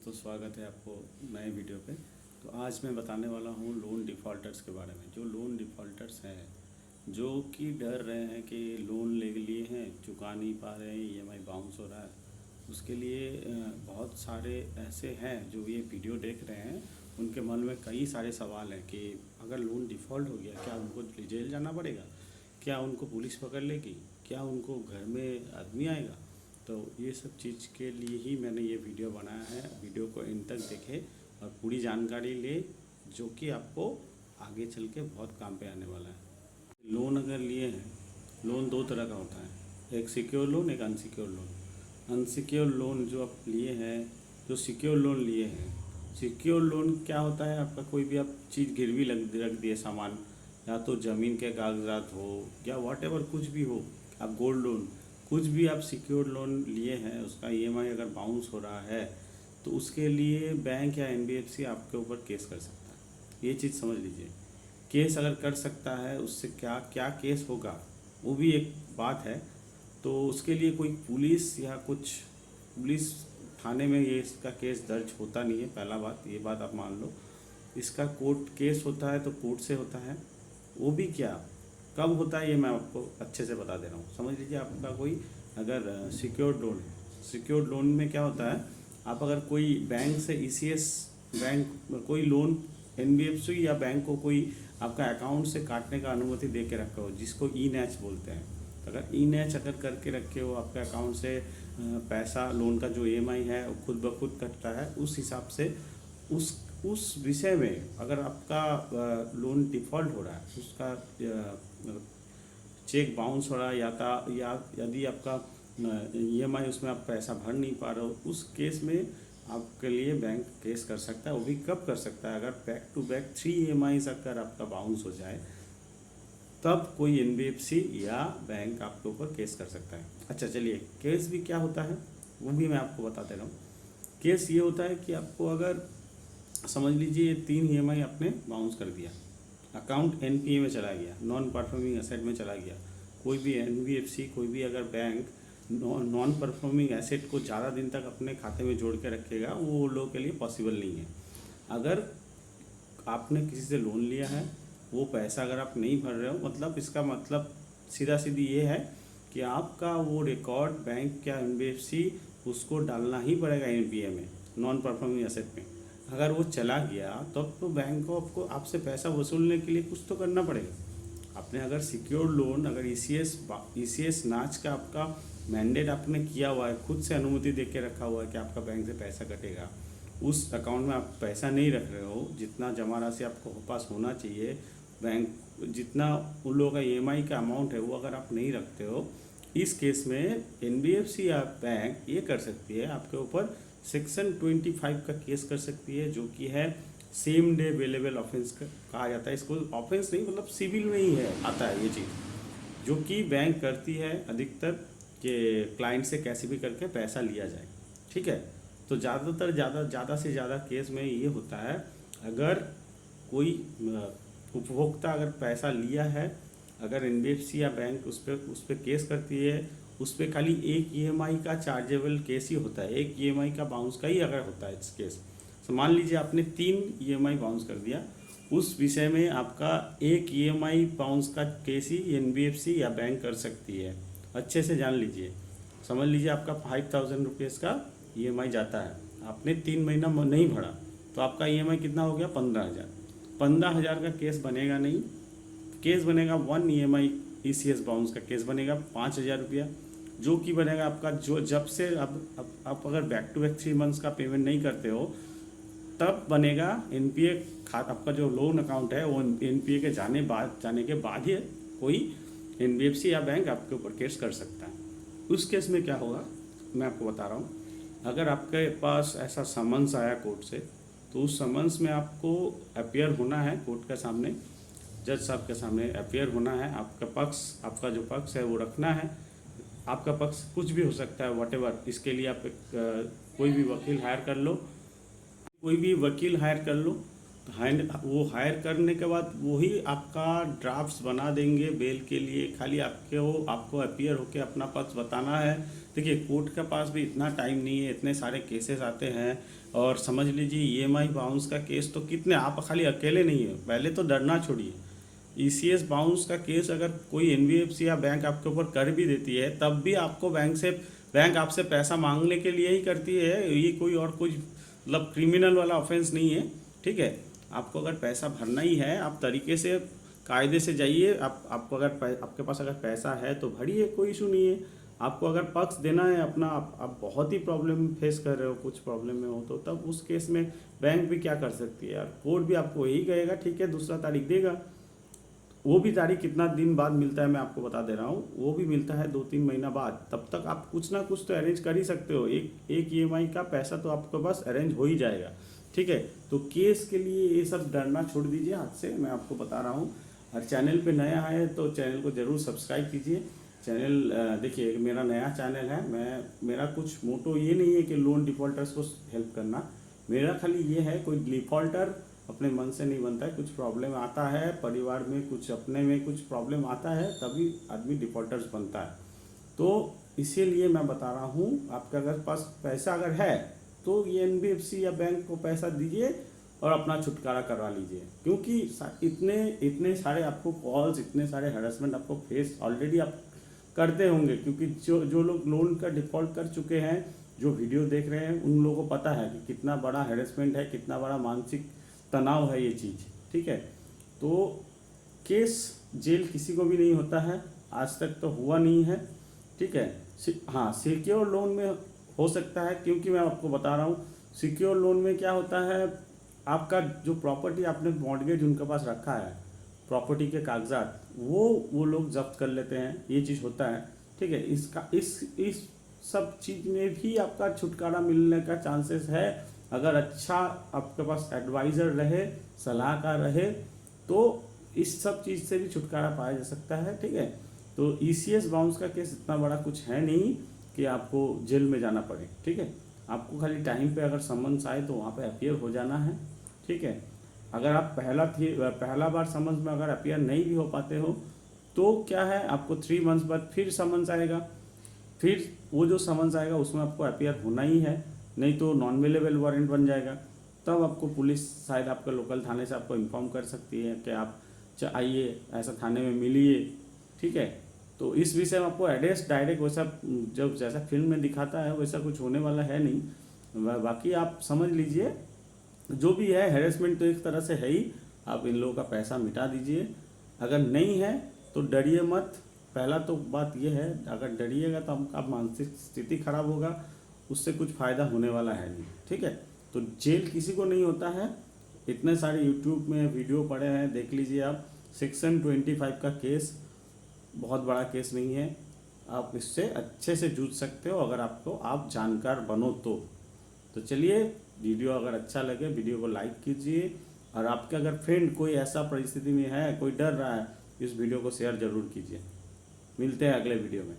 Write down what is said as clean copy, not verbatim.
तो स्वागत है आपको नए वीडियो पे। तो आज मैं बताने वाला हूँ लोन डिफ़ॉल्टर्स के बारे में। जो लोन डिफ़ॉल्टर्स हैं, जो कि डर रहे हैं कि लोन ले लिए हैं, चुका नहीं पा रहे हैं, ईएमआई बाउंस हो रहा है, उसके लिए बहुत सारे ऐसे हैं जो ये वीडियो देख रहे हैं। उनके मन में कई सारे सवाल हैं कि अगर लोन डिफ़ॉल्ट हो गया, क्या उनको जेल जाना पड़ेगा, क्या उनको पुलिस पकड़ लेगी, क्या उनको घर में आदमी आएगा। तो ये सब चीज़ के लिए ही मैंने ये वीडियो बनाया है। वीडियो को एंड तक देखें और पूरी जानकारी ले, जो कि आपको आगे चल के बहुत काम पे आने वाला है। लोन अगर लिए हैं, लोन दो तरह का होता है, एक सिक्योर लोन, एक अनसिक्योर लोन। अनसिक्योर लोन जो आप लिए हैं, जो सिक्योर लोन लिए हैं, सिक्योर लोन क्या होता है, आपका कोई भी आप चीज़ गिरवी रख दिए, सामान, या तो ज़मीन के कागजात हो या वॉटेवर कुछ भी हो, आप गोल्ड लोन, कुछ भी आप सिक्योर लोन लिए हैं, उसका ईएमआई अगर बाउंस हो रहा है तो उसके लिए बैंक या एनबीएफसी आपके ऊपर केस कर सकता है। ये चीज़ समझ लीजिए। केस अगर कर सकता है, उससे क्या क्या केस होगा वो भी एक बात है। तो उसके लिए कोई पुलिस या कुछ पुलिस थाने में ये इसका केस दर्ज होता नहीं है। पहला बात, ये बात आप मान लो। इसका कोर्ट केस होता है तो कोर्ट से होता है। वो भी क्या, कब होता है, ये मैं आपको अच्छे से बता दे रहा हूँ। समझ लीजिए, आपका कोई अगर सिक्योर्ड लोन है, सिक्योर्ड लोन में क्या होता है, आप अगर कोई बैंक से ईसीएस बैंक कोई लोन, एनबीएफसी या बैंक को कोई आपका अकाउंट से काटने का अनुमति दे के रखा हो, जिसको ई नैच बोलते हैं। अगर ई नैच अगर करके रखे हो, आपके अकाउंट से पैसा, लोन का जो ईएमआई है वो खुद ब खुद कटता है, उस हिसाब से उस विषय में अगर आपका लोन डिफ़ॉल्ट हो रहा है, उसका चेक बाउंस हो रहा है, या यदि आपका ईएमआई उसमें आप पैसा भर नहीं पा रहे हो, उस केस में आपके लिए बैंक केस कर सकता है। वो भी कब कर सकता है, अगर बैक टू बैक 3 ईएमआईज अगर आपका बाउंस हो जाए, तब कोई एनबीएफसी या बैंक आपके ऊपर केस कर सकता है। अच्छा चलिए, केस भी क्या होता है वो भी मैं आपको बता दे रहा हूँ। केस ये होता है कि आपको अगर समझ लीजिए 3 ईएमआई आपने बाउंस कर दिया, अकाउंट एनपीए में चला गया, नॉन परफॉर्मिंग एसेट में चला गया। कोई भी एनबीएफसी, कोई भी अगर बैंक नॉन परफॉर्मिंग एसेट को ज़्यादा दिन तक अपने खाते में जोड़ के रखेगा, वो लोगों के लिए पॉसिबल नहीं है। अगर आपने किसी से लोन लिया है, वो पैसा अगर आप नहीं भर रहे हो, मतलब इसका मतलब सीधा सीधी ये है कि आपका वो रिकॉर्ड बैंक या एनबीएफसी उसको डालना ही पड़ेगा एनपीए में, नॉन परफॉर्मिंग एसेट में। अगर वो चला गया तब तो बैंक को आपको आपसे पैसा वसूलने के लिए कुछ तो करना पड़ेगा। आपने अगर सिक्योर लोन, अगर ईसीएस नाच का आपका मैंडेट आपने किया हुआ है, खुद से अनुमति दे के रखा हुआ है कि आपका बैंक से पैसा कटेगा, उस अकाउंट में आप पैसा नहीं रख रहे हो, जितना जमा राशि आपको पास होना चाहिए, बैंक जितना उन लोगों का ईएमआई का अमाउंट है वो अगर आप नहीं रखते हो, इस केस में एनबीएफसी या बैंक ये कर सकती है, आपके ऊपर सेक्शन 25 का केस कर सकती है, जो कि है सेम डे अवेलेबल ऑफेंस कहा जाता है। इसको ऑफेंस नहीं, मतलब सिविल में ही है, आता है ये चीज़, जो कि बैंक करती है अधिकतर, कि क्लाइंट से कैसे भी करके पैसा लिया जाए। ठीक है, तो ज़्यादा से ज़्यादा केस में ये होता है, अगर कोई उपभोक्ता अगर पैसा लिया है, अगर एनबीएफसी या बैंक उस पर केस करती है, उस पर खाली एक ईएमआई का चार्जेबल केस ही होता है, एक ईएमआई का बाउंस का ही अगर होता है इस केस। तो मान लीजिए आपने 3 ईएमआई बाउंस कर दिया, उस विषय में आपका एक ईएमआई बाउंस का केस ही एनबीएफसी या बैंक कर सकती है। अच्छे से जान लीजिए। समझ लीजिए आपका 5000 रुपीज़ का ईएमआई जाता है, आपने 3 महीना नहीं भरा, तो आपका ईएमआई कितना हो गया, 15,000। 15,000 का केस बनेगा नहीं, केस बनेगा 1 ईएमआई ईसीएस बाउंस का केस बनेगा 5,000 रुपया, जो कि बनेगा आपका, जो जब से अब आप अगर बैक टू बैक 3 मंथ्स का पेमेंट नहीं करते हो, तब बनेगा एनपीए आपका जो लोन अकाउंट है वो एनपीए के जाने के बाद ही कोई एनबीएफसी या बैंक आपके ऊपर केस कर सकता है। उस केस में क्या होगा मैं आपको बता रहा हूँ। अगर आपके पास ऐसा समन्स आया कोर्ट से, तो उस समन्स में आपको अपियर होना है कोर्ट के सामने, जज साहब के सामने अपियर होना है। आपका जो पक्ष है वो रखना है। आपका पक्ष कुछ भी हो सकता है, वॉटेवर। इसके लिए आप कोई भी वकील हायर कर लो, वो हायर करने के बाद वही आपका ड्राफ्ट्स बना देंगे बेल के लिए। खाली आपको अपीयर होकर अपना पक्ष बताना है। देखिए, कोर्ट के पास भी इतना टाइम नहीं है, इतने सारे केसेस आते हैं, और समझ लीजिए ईएमआई बाउंस का केस तो कितने, आप खाली अकेले नहीं है, पहले तो डरना छोड़िए। ईसीएस बाउंस का केस अगर कोई एनबीएफसी या बैंक आपके ऊपर कर भी देती है, तब भी आपको बैंक आपसे पैसा मांगने के लिए ही करती है, ये कोई और कुछ मतलब क्रिमिनल वाला ऑफेंस नहीं है। ठीक है, आपको अगर पैसा भरना ही है, आप तरीके से कायदे से जाइए। आपको अगर आपके पास अगर पैसा है तो भरिए, कोई इशू नहीं है। आपको अगर पक्ष देना है अपना, आप बहुत ही प्रॉब्लम फेस कर रहे हो, कुछ प्रॉब्लम में हो, तो तब उस केस में बैंक भी क्या कर सकती है यार, कोर्ट भी आपको यही कहेगा ठीक है दूसरा तारीख देगा। वो भी तारीख कितना दिन बाद मिलता है मैं आपको बता दे रहा हूँ, वो भी मिलता है 2-3 महीना बाद। तब तक आप कुछ ना कुछ तो अरेंज कर ही सकते हो, एक ईएमआई का पैसा तो आपके पास अरेंज हो ही जाएगा। ठीक है, तो केस के लिए ये सब डरना छोड़ दीजिए हाथ से, मैं आपको बता रहा हूँ। और चैनल पे नया है तो चैनल को ज़रूर सब्सक्राइब कीजिए। चैनल देखिए मेरा नया चैनल है, मेरा कुछ मोटो ये नहीं है कि लोन डिफ़ॉल्टर्स को हेल्प करना। मेरा खाली ये है, कोई डिफ़ॉल्टर अपने मन से नहीं बनता है, कुछ प्रॉब्लम आता है परिवार में, कुछ अपने में कुछ प्रॉब्लम आता है, तभी आदमी डिफ़ॉल्टर्स बनता है। तो इसीलिए मैं बता रहा हूँ, आपके अगर पास पैसा अगर है तो ये एनबीएफसी या बैंक को पैसा दीजिए और अपना छुटकारा करवा लीजिए। क्योंकि इतने सारे आपको कॉल्स, इतने सारे हरासमेंट आपको फेस ऑलरेडी आप करते होंगे, क्योंकि जो लोग लोन का डिफ़ॉल्ट कर चुके हैं, जो वीडियो देख रहे हैं, उन लोगों को पता है कि कितना बड़ा हैरेसमेंट है, कितना बड़ा मानसिक तनाव है ये चीज़। ठीक है, तो केस जेल किसी को भी नहीं होता है, आज तक तो हुआ नहीं है। ठीक है, हाँ सिक्योर लोन में हो सकता है, क्योंकि मैं आपको बता रहा हूँ सिक्योर लोन में क्या होता है, आपका जो प्रॉपर्टी आपने मॉर्गेज उनके पास रखा है, प्रॉपर्टी के कागजात वो लोग जब्त कर लेते हैं, ये चीज़ होता है। ठीक है, इस सब चीज़ में भी आपका छुटकारा मिलने का चांसेस है, अगर अच्छा आपके पास एडवाइज़र रहे, सलाहकार रहे, तो इस सब चीज़ से भी छुटकारा पाया जा सकता है। ठीक है, तो ईसीएस बाउंस का केस इतना बड़ा कुछ है नहीं कि आपको जेल में जाना पड़े। ठीक है, आपको खाली टाइम पे अगर समन्स आए तो वहाँ पे अपीयर हो जाना है। ठीक है, अगर आप पहला बार समन्स में अगर अपीयर नहीं भी हो पाते हो तो क्या है, आपको 3 मंथ्स बाद फिर समन्स आएगा, फिर वो जो समन्स आएगा उसमें आपको अपीयर होना ही है, नहीं तो नॉन अवेलेबल वारंट बन जाएगा। तब आपको पुलिस शायद आपके लोकल थाने से आपको इन्फॉर्म कर सकती है कि आप आइए ऐसा थाने में मिलिए। ठीक है, तो इस विषय में आपको एड्रेस डायरेक्ट वैसा जब जैसा फिल्म में दिखाता है वैसा कुछ होने वाला है नहीं। बाकी आप समझ लीजिए, जो भी है हैरेसमेंट तो एक तरह से है ही, आप इन लोगों का पैसा मिटा दीजिए। अगर नहीं है तो डरिए मत। पहला तो बात ये है, अगर डरिएगा तो आपका मानसिक स्थिति खराब होगा, उससे कुछ फ़ायदा होने वाला है नहीं। ठीक है, तो जेल किसी को नहीं होता है, इतने सारे यूट्यूब में वीडियो पड़े हैं, देख लीजिए आप। सेक्शन 25 का केस बहुत बड़ा केस नहीं है, आप इससे अच्छे से जूझ सकते हो अगर आप जानकार बनो तो चलिए, वीडियो अगर अच्छा लगे वीडियो को लाइक कीजिए, और आपके अगर फ्रेंड कोई ऐसा परिस्थिति में है, कोई डर रहा है, इस वीडियो को शेयर ज़रूर कीजिए। मिलते हैं अगले वीडियो में।